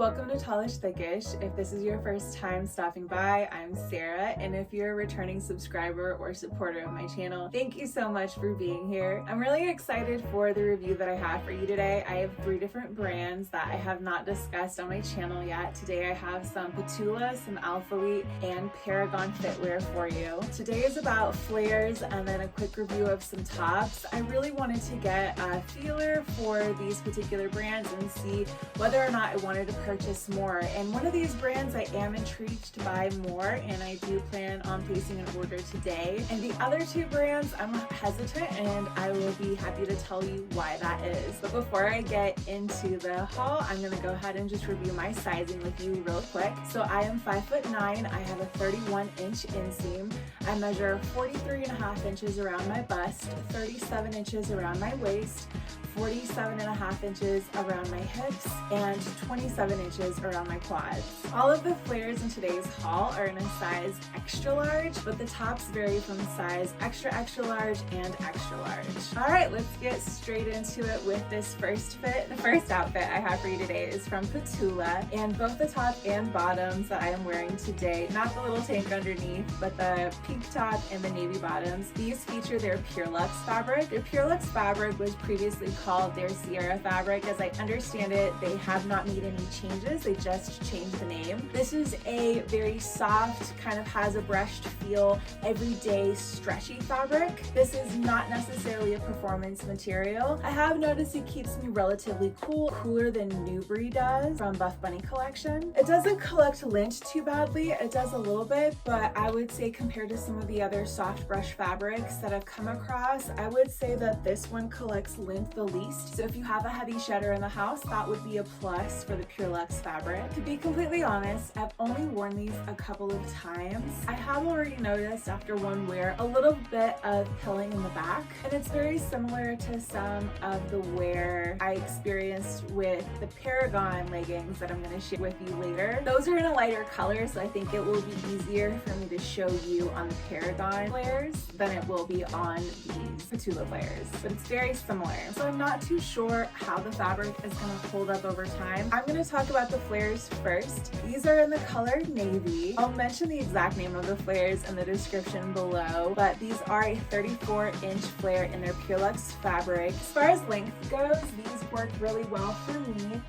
Welcome to Tallish Thickish. If this is your first time stopping by, I'm Sarah, and if you're a returning subscriber or supporter of my channel, thank you so much for being here. I'm really excited for the review that I have for you today. I have 3 different brands that I have not discussed on my channel yet. Today I have some Patula, some Alphalete, and Paragon Fitwear for you. Today is about flares and then a quick review of some tops. I really wanted to get a feeler for these particular brands and see whether or not I wanted to purchase more, and one of these brands I am intrigued to buy more, and I do plan on placing an order today. And the other 2 brands I'm hesitant, and I will be happy to tell you why that is. But before I get into the haul, I'm going to go ahead and just review my sizing with you real quick. So I am 5'9", I have a 31-inch inseam, I measure 43.5 inches around my bust, 37 inches around my waist, 47.5 inches around my hips, and 27 inches around my quads. All of the flares in today's haul are in a size extra large, but the tops vary from size extra large and extra large. All right, let's get straight into it with this first fit. The first outfit I have for you today is from Patula, and both the top and bottoms that I am wearing today, not the little tank underneath, but the pink top and the navy bottoms, these feature their PURELUX fabric. Their PURELUX fabric was previously called their Sierra fabric. As I understand it, they have not made any changes, they just changed the name. This is a very soft, kind of has a brushed feel, everyday stretchy fabric. This is not necessarily a performance material. I have noticed it keeps me relatively cool, cooler than Newbury does from Buff Bunny collection. It doesn't collect lint too badly, it does a little bit, but I would say compared to some of the other soft brush fabrics that I've come across, I would say that this one collects lint the least. So if you have a heavy shedder in the house, that would be a plus for the PURELUX fabric. To be completely honest, I've only worn these a couple of times. I have already noticed after one wear a little bit of pilling in the back, and it's very similar to some of the wear I experienced with the Paragon leggings that I'm going to share with you later. Those are in a lighter color, so I think it will be easier for me to show you on the Paragon flares than it will be on these Patula flares, but it's very similar. So I'm not too sure how the fabric is going to hold up over time. I'm going to talk about the flares first. These are in the color navy. I'll mention the exact name of the flares in the description below, but these are a 34-inch flare in their PURELUX fabric. As far as length goes, these work really well for me.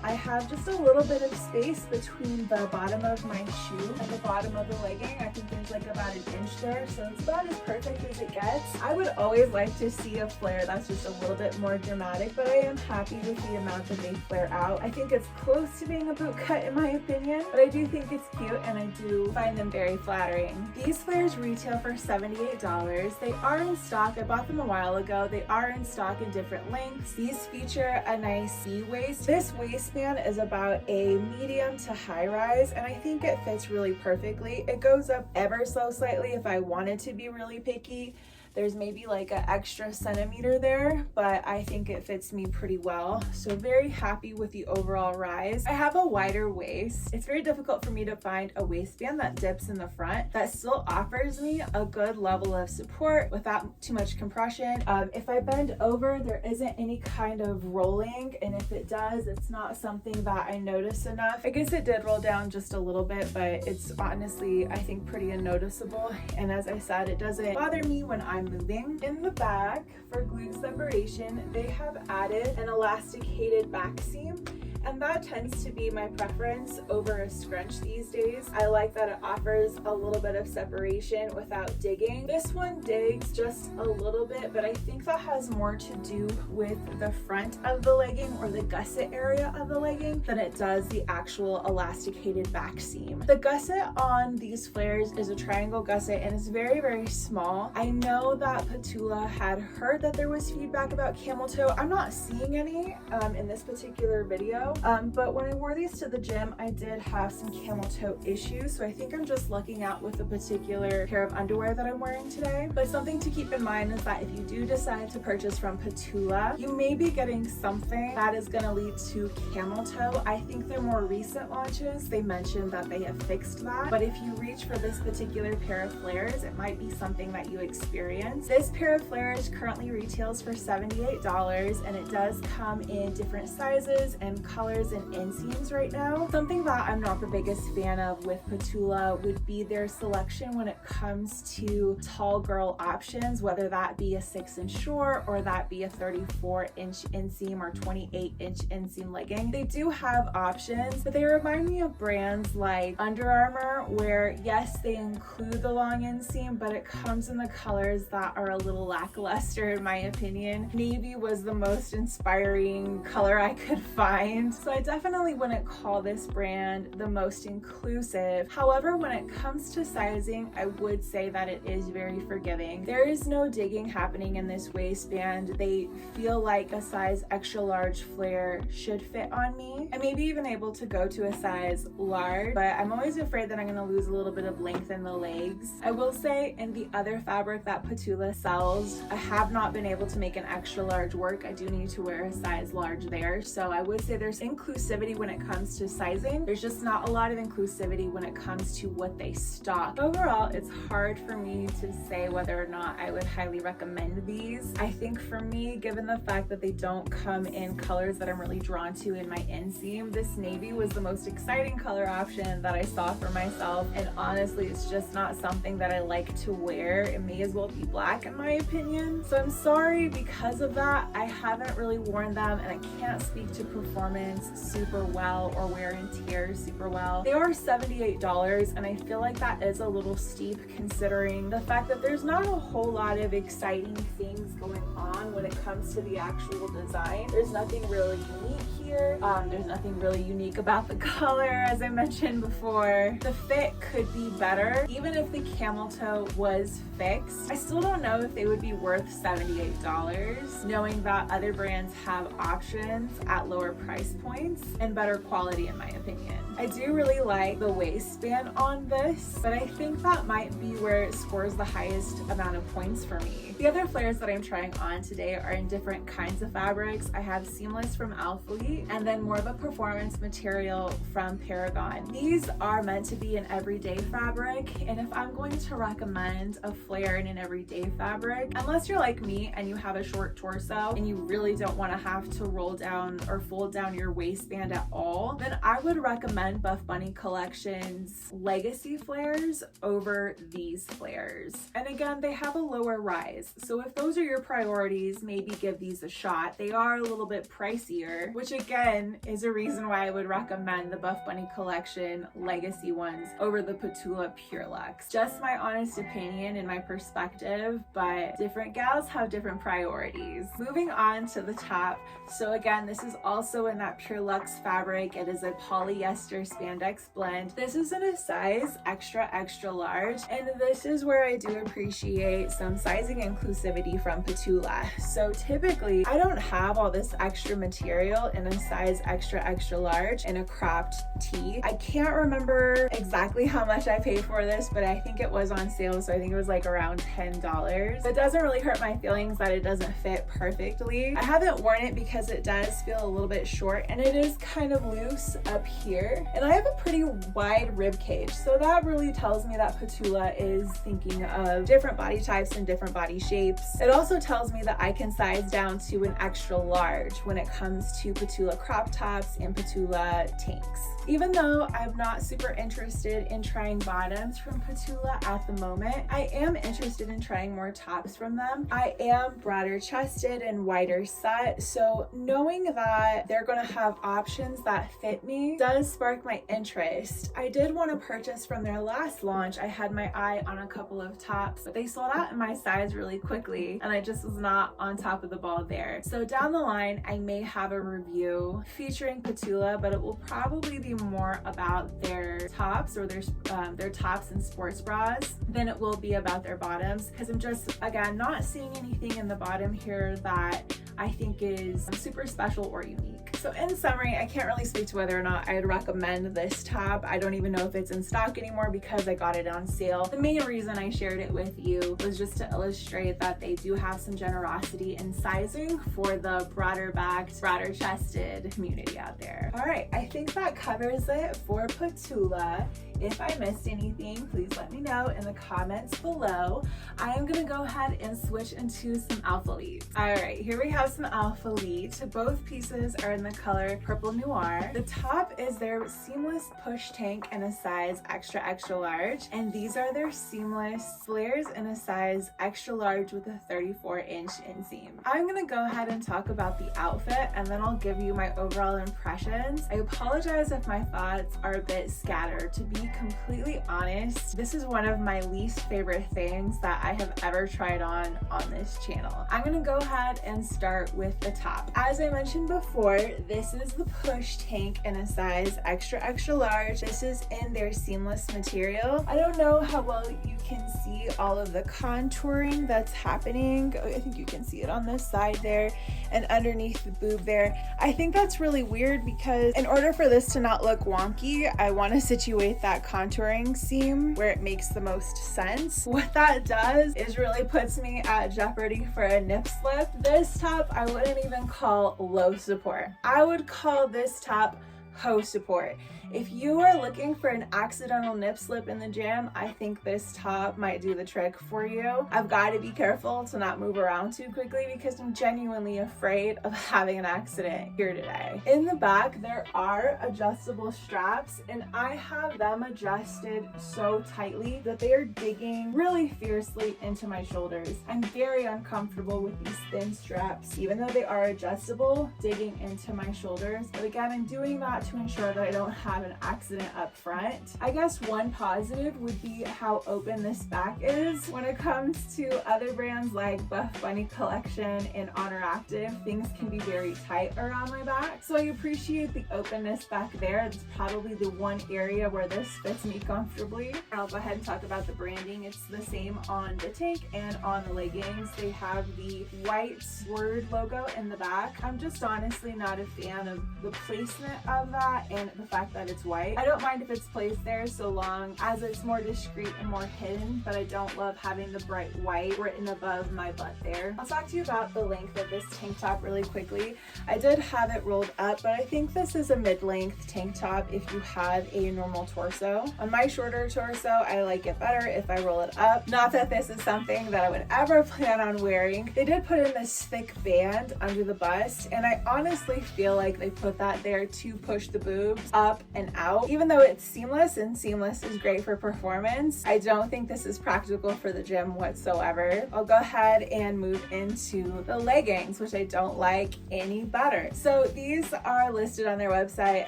I have just a little bit of space between the bottom of my shoe and the bottom of the legging. I think there's like about an inch there, so it's about as perfect as it gets. I would always like to see a flare that's just a little bit more dramatic, but I am happy with the amount that they flare out. I think it's close to being a boot cut in my opinion, but I do think it's cute and I do find them very flattering. These flares retail for $78. They are in stock. I bought them a while ago. They are in stock in different lengths. These feature a nice C-waist. This waistband is about a medium to high rise, and I think it fits really perfectly. It goes up ever so slightly if I wanted to be really picky. There's maybe like an extra centimeter there, but I think it fits me pretty well. So very happy with the overall rise. I have a wider waist. It's very difficult for me to find a waistband that dips in the front that still offers me a good level of support without too much compression. If I bend over, there isn't any kind of rolling, and if it does, it's not something that I notice enough. I guess it did roll down just a little bit, but it's honestly, I think, pretty unnoticeable. And as I said, it doesn't bother me when I'm moving. In the back, for glute separation, they have added an elasticated back seam, and that tends to be my preference over a scrunch these days. I like that it offers a little bit of separation without digging. This one digs just a little bit, but I think that has more to do with the front of the legging or the gusset area of the legging than it does the actual elasticated back seam. The gusset on these flares is a triangle gusset, and it's very, very small. I know that Patula had heard that there was feedback about camel toe. I'm not seeing any in this particular video. But when I wore these to the gym, I did have some camel toe issues, so I think I'm just lucking out with the particular pair of underwear that I'm wearing today. But something to keep in mind is that if you do decide to purchase from Patula, you may be getting something that is going to lead to camel toe. I think their more recent launches, they mentioned that they have fixed that, but if you reach for this particular pair of flares, it might be something that you experience. This pair of flares currently retails for $78, and it does come in different sizes and colors colors and inseams right now. Something that I'm not the biggest fan of with Patula would be their selection when it comes to tall girl options, whether that be a 6-inch short or that be a 34-inch inseam or 28-inch inseam legging. They do have options, but they remind me of brands like Under Armour, where yes, they include the long inseam, but it comes in the colors that are a little lackluster in my opinion. Navy was the most inspiring color I could find, so I definitely wouldn't call this brand the most inclusive. However, when it comes to sizing, I would say that it is very forgiving. There is no digging happening in this waistband. They feel like a size extra large flare should fit on me. I may be even able to go to a size large, but I'm always afraid that I'm going to lose a little bit of length in the legs. I will say in the other fabric that Patula sells, I have not been able to make an extra large work. I do need to wear a size large there. So I would say there's inclusivity when it comes to sizing. There's just not a lot of inclusivity when it comes to what they stock. Overall, it's hard for me to say whether or not I would highly recommend these. I think for me, given the fact that they don't come in colors that I'm really drawn to in my inseam, this navy was the most exciting color option that I saw for myself, and honestly it's just not something that I like to wear. It may as well be black in my opinion. So I'm sorry, because of that I haven't really worn them and I can't speak to performance super well or wear and tear super well. They are $78 and I feel like that is a little steep considering the fact that there's not a whole lot of exciting things going on when it comes to the actual design. There's nothing really unique here. There's nothing really unique about the color, as I mentioned before. The fit could be better. Even if the camel toe was fixed, I still don't know if they would be worth $78, knowing that other brands have options at lower price points and better quality in my opinion. I do really like the waistband on this, but I think that might be where it scores the highest amount of points for me. The other flares that I'm trying on today are in different kinds of fabrics. I have seamless from Alphalete and then more of a performance material from Paragon. These are meant to be an everyday fabric, and if I'm going to recommend a flare in an everyday fabric, unless you're like me and you have a short torso and you really don't want to have to roll down or fold down your waistband at all, then I would recommend Buff Bunny Collection's legacy flares over these flares. And again, they have a lower rise, so if those are your priorities, maybe give these a shot. They are a little bit pricier, which again is a reason why I would recommend the Buff Bunny Collection legacy ones over the Patula PURELUX. Just my honest opinion and my perspective, but different gals have different priorities. Moving on to the top. So again, this is also in that PURELUX fabric. It is a polyester spandex blend. This is in a size extra large, and this is where I do appreciate some sizing inclusivity from Patula. So typically I don't have all this extra material in a size extra large in a cropped tee. I can't remember exactly how much I paid for this, but I think it was on sale, so I think it was like around $10. It doesn't really hurt my feelings that it doesn't fit perfectly. I haven't worn it because it does feel a little bit short and it is kind of loose up here, and I have a pretty wide rib cage, so that really tells me that Patula is thinking of different body types and different body shapes. It also tells me that I can size down to an extra large when it comes to Patula crop tops and Patula tanks. Even though I'm not super interested in trying bottoms from Patula at the moment, I am interested in trying more tops from them. I am broader chested and wider set, so knowing that they're going to have options that fit me does spark my interest. I did want to purchase from their last launch. I had my eye on a couple of tops, but they sold out in my size really quickly and I just was not on top of the ball there. So down the line, I may have a review featuring Patula, but it will probably be more about their tops or their tops and sports bras than it will be about their bottoms, because I'm just, again, not seeing anything in the bottom here that I think is super special or unique. So in summary, I can't really speak to whether or not I'd recommend this top. I don't even know if it's in stock anymore because I got it on sale. The main reason I shared it with you was just to illustrate that they do have some generosity in sizing for the broader backed, broader chested community out there. All right, I think that covers it for Patula. If I missed anything, please let me know in the comments below. I am gonna go ahead and switch into some Alphalete. All right, here we have some Alphalete. Both pieces are in the color Purple Noir. The top is their seamless push tank in a size extra large, and these are their seamless flares in a size extra large with a 34-inch inseam. I'm gonna go ahead and talk about the outfit, and then I'll give you my overall impressions. I apologize if my thoughts are a bit scattered. To be completely honest, this is one of my least favorite things that I have ever tried on this channel. I'm gonna go ahead and start with the top. As I mentioned before, this is the push tank in a size extra large. This is in their seamless material. I don't know how well you can see all of the contouring that's happening. I think you can see it on this side there and underneath the boob there. I think that's really weird because in order for this to not look wonky, I want to situate that contouring seam where it makes the most sense. What that does is really puts me at jeopardy for a nip slip. This top I wouldn't even call low support. I would call this top hoe support. If you are looking for an accidental nip slip in the gym, I think this top might do the trick for you. I've got to be careful to not move around too quickly because I'm genuinely afraid of having an accident here today. In the back, there are adjustable straps, and I have them adjusted so tightly that they are digging really fiercely into my shoulders. I'm very uncomfortable with these thin straps, even though they are adjustable, digging into my shoulders. But again, I'm doing that to ensure that I don't have an accident up front. I guess one positive would be how open this back is. When it comes to other brands like Buff Bunny Collection and Honor Active, things can be very tight around my back. So I appreciate the openness back there. It's probably the one area where this fits me comfortably. I'll go ahead and talk about the branding. It's the same on the tank and on the leggings. They have the white word logo in the back. I'm just honestly not a fan of the placement of that and the fact that it's white. I don't mind if it's placed there so long as it's more discreet and more hidden, but I don't love having the bright white written above my butt there. I'll talk to you about the length of this tank top really quickly. I did have it rolled up, but I think this is a mid-length tank top if you have a normal torso. On my shorter torso, I like it better if I roll it up. Not that this is something that I would ever plan on wearing. They did put in this thick band under the bust, and I honestly feel like they put that there to push the boobs up and out. Even though it's seamless and seamless is great for performance, I don't think this is practical for the gym whatsoever. I'll go ahead and move into the leggings, which I don't like any better. So these are listed on their website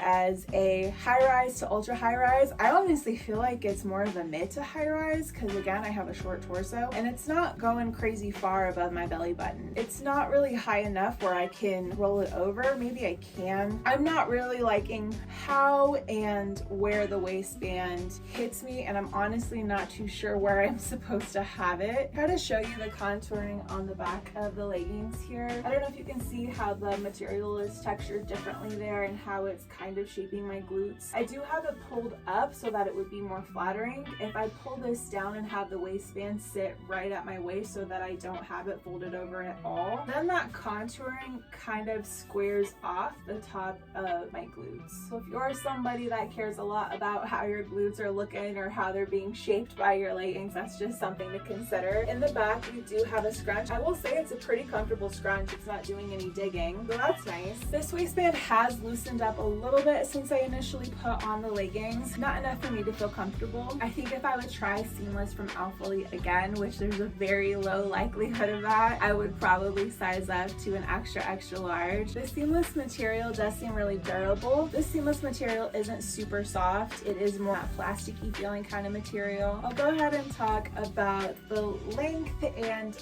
as a high rise to ultra high rise. I honestly feel like it's more of a mid to high rise because again, I have a short torso and it's not going crazy far above my belly button. It's not really high enough where I can roll it over. Maybe I can. I'm not really liking how and where the waistband hits me, and I'm honestly not too sure where I'm supposed to have it. Try to show you the contouring on the back of the leggings here. I don't know if you can see how the material is textured differently there and how it's kind of shaping my glutes. I do have it pulled up so that it would be more flattering. If I pull this down and have the waistband sit right at my waist so that I don't have it folded over at all, then that contouring kind of squares off the top of my glutes. So if you're somebody that cares a lot about how your glutes are looking or how they're being shaped by your leggings, that's just something to consider. In the back, we do have a scrunch. I will say it's a pretty comfortable scrunch. It's not doing any digging, so that's nice. This waistband has loosened up a little bit since I initially put on the leggings. Not enough for me to feel comfortable. I think if I would try seamless from Alphalete again, which there's a very low likelihood of that, I would probably size up to an extra large. The seamless material does seem really durable. This seamless material isn't super soft. It is more that plasticky feeling kind of material. I'll go ahead and talk about the length and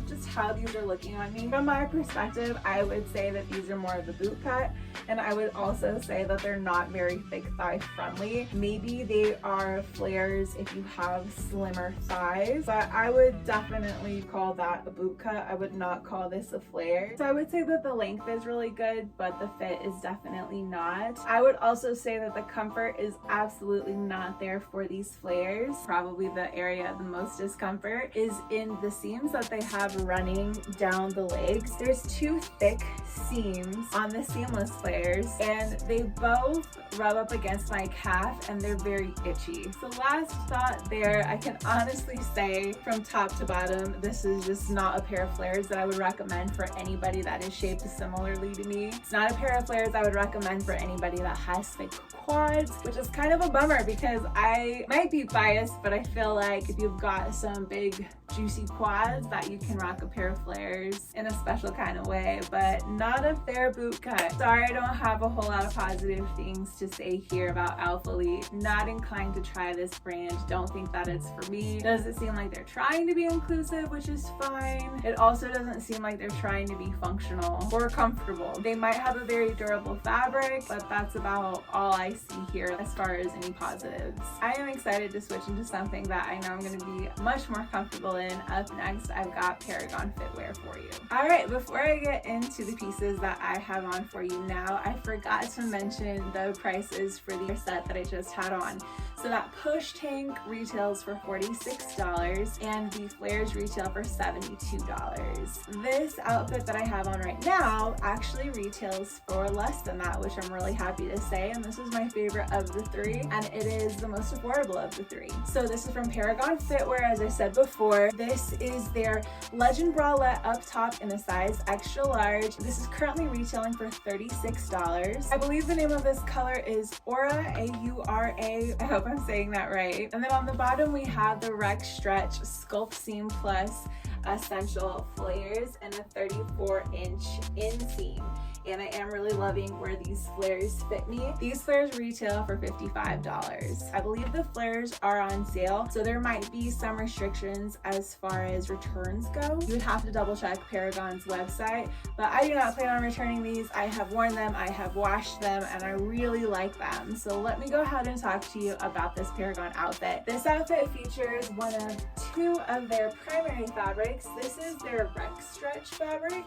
just how these are looking on me. From my perspective, I would say that these are more of a boot cut, and I would also say that they're not very thick thigh friendly. Maybe they are flares if you have slimmer thighs, but I would definitely call that a boot cut. I would not call this a flare. So I would say that the length is really good, but the fit is definitely not. that. I would also say that the comfort is absolutely not there for these flares. Probably the area of the most discomfort is in the seams that they have running down the legs. There's two thick seams on the seamless flares, and they both rub up against my calf and they're very itchy. So last thought there, I can honestly say from top to bottom, this is just not a pair of flares that I would recommend for anybody that is shaped similarly to me. It's not a pair of flares I would recommend for anybody that has thick quads, which is kind of a bummer because I might be biased, but I feel like if you've got some big juicy quads that you can rock a pair of flares in a special kind of way, but not if they're boot cut. Sorry, I don't have a whole lot of positive things to say here about Alphalete. Not inclined to try this brand. Don't think that it's for me. Does it seem like they're trying to be inclusive, which is fine. It also doesn't seem like they're trying to be functional or comfortable. They might have a very durable fabric, but that's about all I see here as far as any positives. I am excited to switch into something that I know I'm going to be much more comfortable in. Up next, I've got Paragon Fitwear for you. All right, before I get into the pieces that I have on for you now, I forgot to mention the prices for the set that I just had on. So that push tank retails for $46 and the flares retail for $72. This outfit that I have on right now actually retails for less than that, which I'm really happy to say, and this is my favorite of the three, and it is the most affordable of the three. So this is from Paragon Fitwear, as I said before. This is their Legend Bralette up top in a size extra large. This is currently retailing for $36. I believe the name of this color is Aura, A-U-R-A. I hope I'm saying that right. And then on the bottom we have the Rec Stretch Scultseam Plus Essential Flares and a 34-inch inseam. And I am really loving where these flares fit me. These flares retail for $55. I believe the flares are on sale, so there might be some restrictions as far as returns go. You would have to double check Paragon's website, but I do not plan on returning these. I have worn them, I have washed them, and I really like them. So let me go ahead and talk to you about this Paragon outfit. This outfit features one of two of their primary fabrics. This is their Rec Stretch fabric.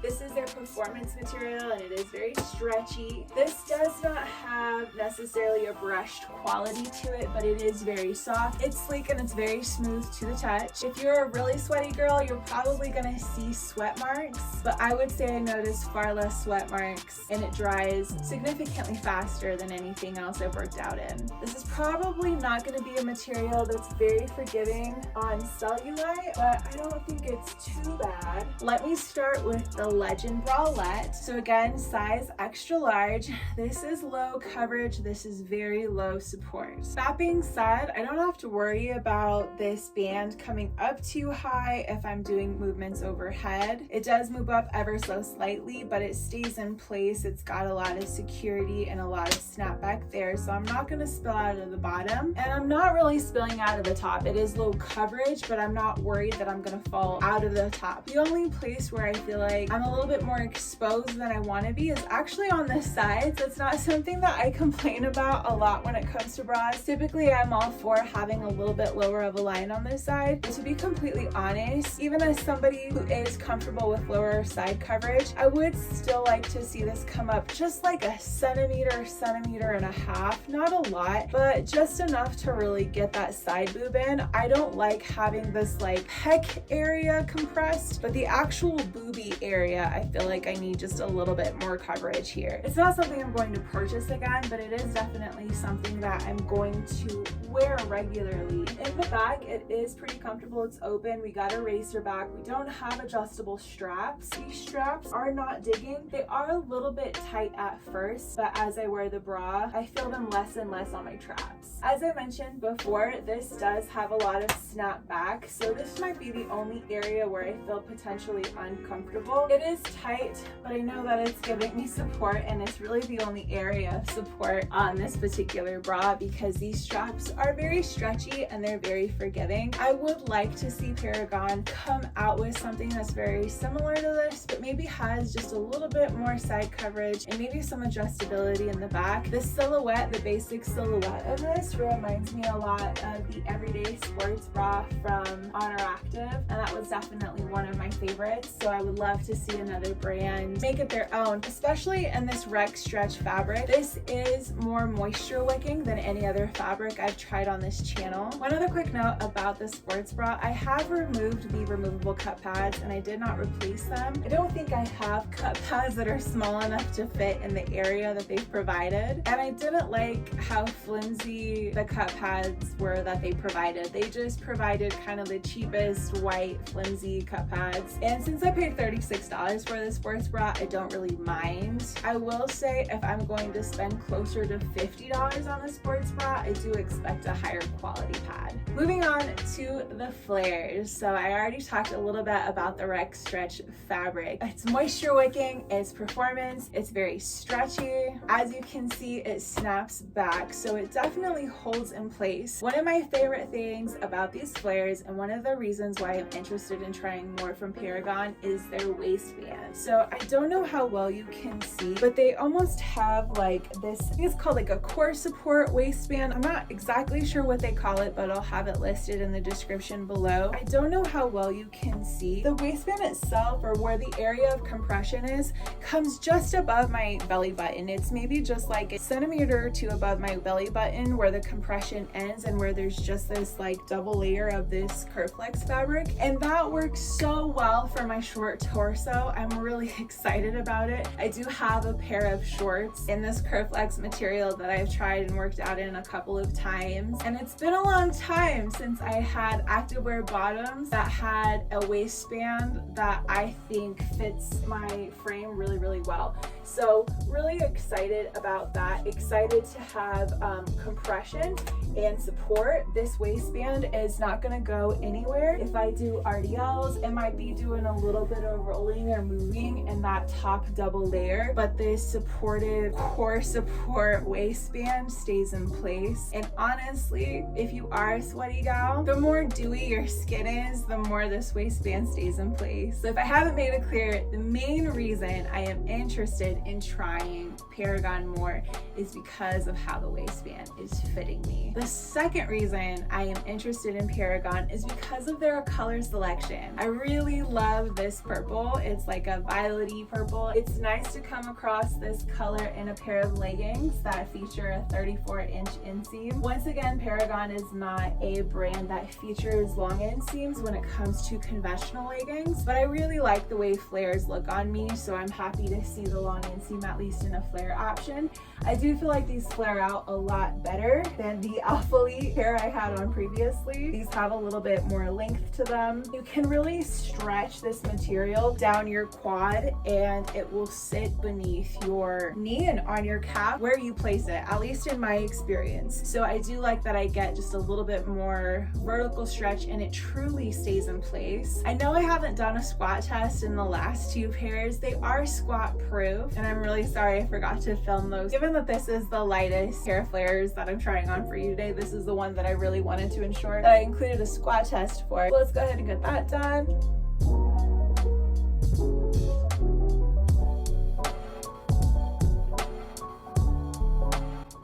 This is their performance material, and it is very stretchy. This does not have necessarily a brushed quality to it, but it is very soft. It's sleek and it's very smooth to the touch. If you're a really sweaty girl, you're probably gonna see sweat marks, but I would say I noticed far less sweat marks, and it dries significantly faster than anything else I've worked out in. This is probably not gonna be a material that's very forgiving on cellulite, but I don't think it's too bad. Let me start with the Legend Bralette. So again, size extra large. This is low coverage. This is very low support. That being said, I don't have to worry about this band coming up too high if I'm doing movements overhead. It does move up ever so slightly, but it stays in place. It's got a lot of security and a lot of snapback there, so I'm not going to spill out of the bottom, and I'm not really spilling out of the top. It is low coverage, but I'm not worried that I'm going to fall out of the top. The only place where I feel like I'm a little bit more exposed than I want to be is actually on the sides. It's not something that I complain about a lot when it comes to bras. Typically, I'm all for having a little bit lower of a line on this side. But to be completely honest, even as somebody who is comfortable with lower side coverage, I would still like to see this come up just like a centimeter and a half. Not a lot, but just enough to really get that side boob in. I don't like having this like pec area compressed, but the actual booby area, I feel like I need just a little bit more coverage here. It's not something I'm going to purchase again, but it is definitely something that I'm going to wear regularly. In the back, it is pretty comfortable. It's open. We got a racer back. We don't have adjustable straps. These straps are not digging. They are a little bit tight at first, but as I wear the bra, I feel them less and less on my traps. As I mentioned before, this does have a lot of snap back, so this might be the only area where I feel potentially uncomfortable. It is tight, but I know that it's giving me support, and it's really the only area of support on this particular bra because these straps are very stretchy and they're very forgiving. I would like to see Paragon come out with something that's very similar to this, but maybe has just a little bit more side coverage and maybe some adjustability in the back. The silhouette, the basic silhouette of this reminds me a lot of the everyday sports bra from Honor Active, and that was definitely one of my favorites. So I would love to see another brand make it their own, especially in this Rec Stretch fabric. This is more moisture wicking than any other fabric I've tried on this channel. One other quick note about the sports bra, I have removed the removable cup pads and I did not replace them. I don't think I have cup pads that are small enough to fit in the area that they've provided, and I didn't like how flimsy the cup pads were that they provided. They just provided kind of the cheapest white flimsy cup pads, and since I paid $36 for this sports bra, I don't really mind. I will say if I'm going to spend closer to $50 on the sports bra, I do expect a higher quality pad. Moving on to the flares. So I already talked a little bit about the Rec Stretch fabric. It's moisture wicking, it's performance, it's very stretchy. As you can see, it snaps back, so it definitely holds in place. One of my favorite things about these flares, and one of the reasons why I'm interested in trying more from Paragon, is their waistband. So I don't know how well you can see, but they almost have like this, I think it's called like a core support waistband. I'm not exactly sure what they call it, but I'll have it listed in the description below. I don't know how well you can see. The waistband itself, or where the area of compression is, comes just above my belly button. It's maybe just like a centimeter or two above my belly button where the compression ends and where there's just this like double layer of this Curflex fabric, and that works so well for my short torso. I'm really excited about it. I do have a pair of shorts in this Curflex material that I've tried and worked out in a couple of times, and it's been a long time since I had activewear bottoms that had a waistband that I think fits my frame really, really well. So really excited about that. Excited to have compression and support. This waistband is not going to go anywhere. If I do RDLs, it might be doing a little bit of rolling or moving in that top double layer, but this supportive core support waistband stays in place. And honestly, if you are a sweaty gal, the more dewy your skin is, the more this waistband stays in place. So if I haven't made it clear, the main reason I am interested in trying Paragon more is because of how the waistband is fitting me. The second reason I am interested in Paragon is because of their color selection. I really love this purple. It's like a violet-y purple. It's nice to come across this color in a pair of leggings that feature a 34-inch inseam. Once again, Paragon is not a brand that features long inseams when it comes to conventional leggings, but I really like the way flares look on me, so I'm happy to see the long inseam at least in a flare option. I do feel like these flare out a lot better than the Alphalete pair I had on previously. These have a little bit more length to them. You can really stretch this material down your quad and it will sit beneath your knee and on your calf where you place it, at least in my experience. So I do like that I get just a little bit more vertical stretch and it truly stays in place. I know I haven't done a squat test in the last two pairs. They are squat proof, and I'm really sorry I forgot to film those. Given that this is the lightest pair of flares that I'm trying on for you today, this is the one that I really wanted to ensure that I included a squat test for. So let's go ahead and get that done.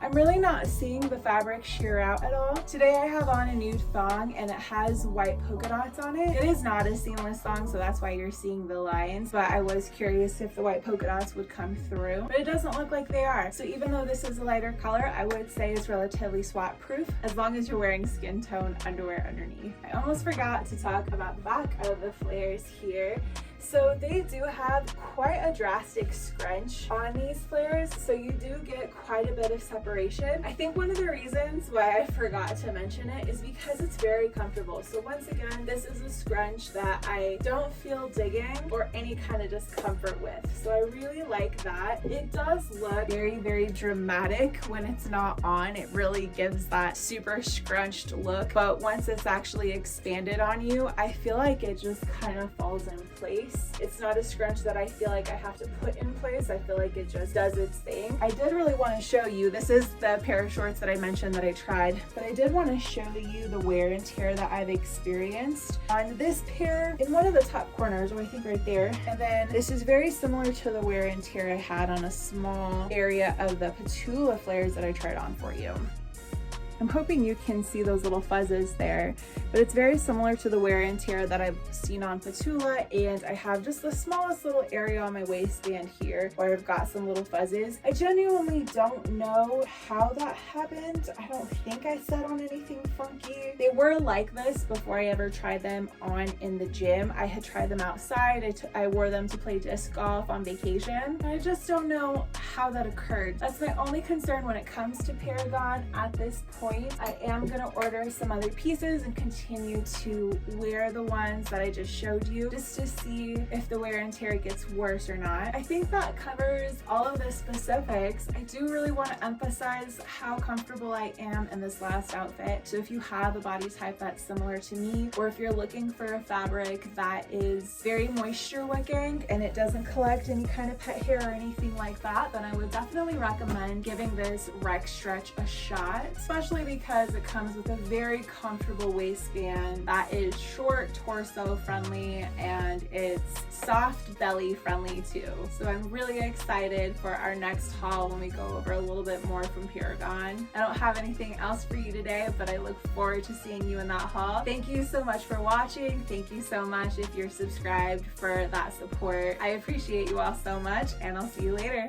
I'm really not seeing the fabric shear out at all. Today I have on a nude thong and it has white polka dots on it. It is not a seamless thong, so that's why you're seeing the lines, but I was curious if the white polka dots would come through, but it doesn't look like they are. So even though this is a lighter color, I would say it's relatively swat proof as long as you're wearing skin tone underwear underneath. I almost forgot to talk about the back of the flares here. So they do have quite a drastic scrunch on these flares, so you do get quite a bit of separation. I think one of the reasons why I forgot to mention it is because it's very comfortable. So once again, this is a scrunch that I don't feel digging or any kind of discomfort with. So I really like that. It does look very, very dramatic when it's not on. It really gives that super scrunched look, but once it's actually expanded on you, I feel like it just kind of falls in place. nice. It's not a scrunch that I feel like I have to put in place. I feel like it just does its thing. I did really want to show you, this is the pair of shorts that I mentioned that I tried, but I did want to show you the wear and tear that I've experienced on this pair in one of the top corners, or I think right there. And then this is very similar to the wear and tear I had on a small area of the Patula flares that I tried on for you. I'm hoping you can see those little fuzzes there, but it's very similar to the wear and tear that I've seen on Patula, and I have just the smallest little area on my waistband here where I've got some little fuzzes. I genuinely don't know how that happened. I don't think I set on anything funky. They were like this before I ever tried them on in the gym. I had tried them outside. I wore them to play disc golf on vacation. I just don't know how that occurred. That's my only concern when it comes to Paragon at this point. I am going to order some other pieces and continue to wear the ones that I just showed you just to see if the wear and tear gets worse or not. I think that covers all of the specifics. I do really want to emphasize how comfortable I am in this last outfit. So if you have a body type that's similar to me, or if you're looking for a fabric that is very moisture wicking and it doesn't collect any kind of pet hair or anything like that, then I would definitely recommend giving this Rex Stretch a shot, especially because it comes with a very comfortable waistband that is short torso friendly and it's soft belly friendly too. So I'm really excited for our next haul when we go over a little bit more from Paragon. I don't have anything else for you today, but I look forward to seeing you in that haul. Thank you so much for watching. Thank you so much if you're subscribed for that support. I appreciate you all so much, and I'll see you later.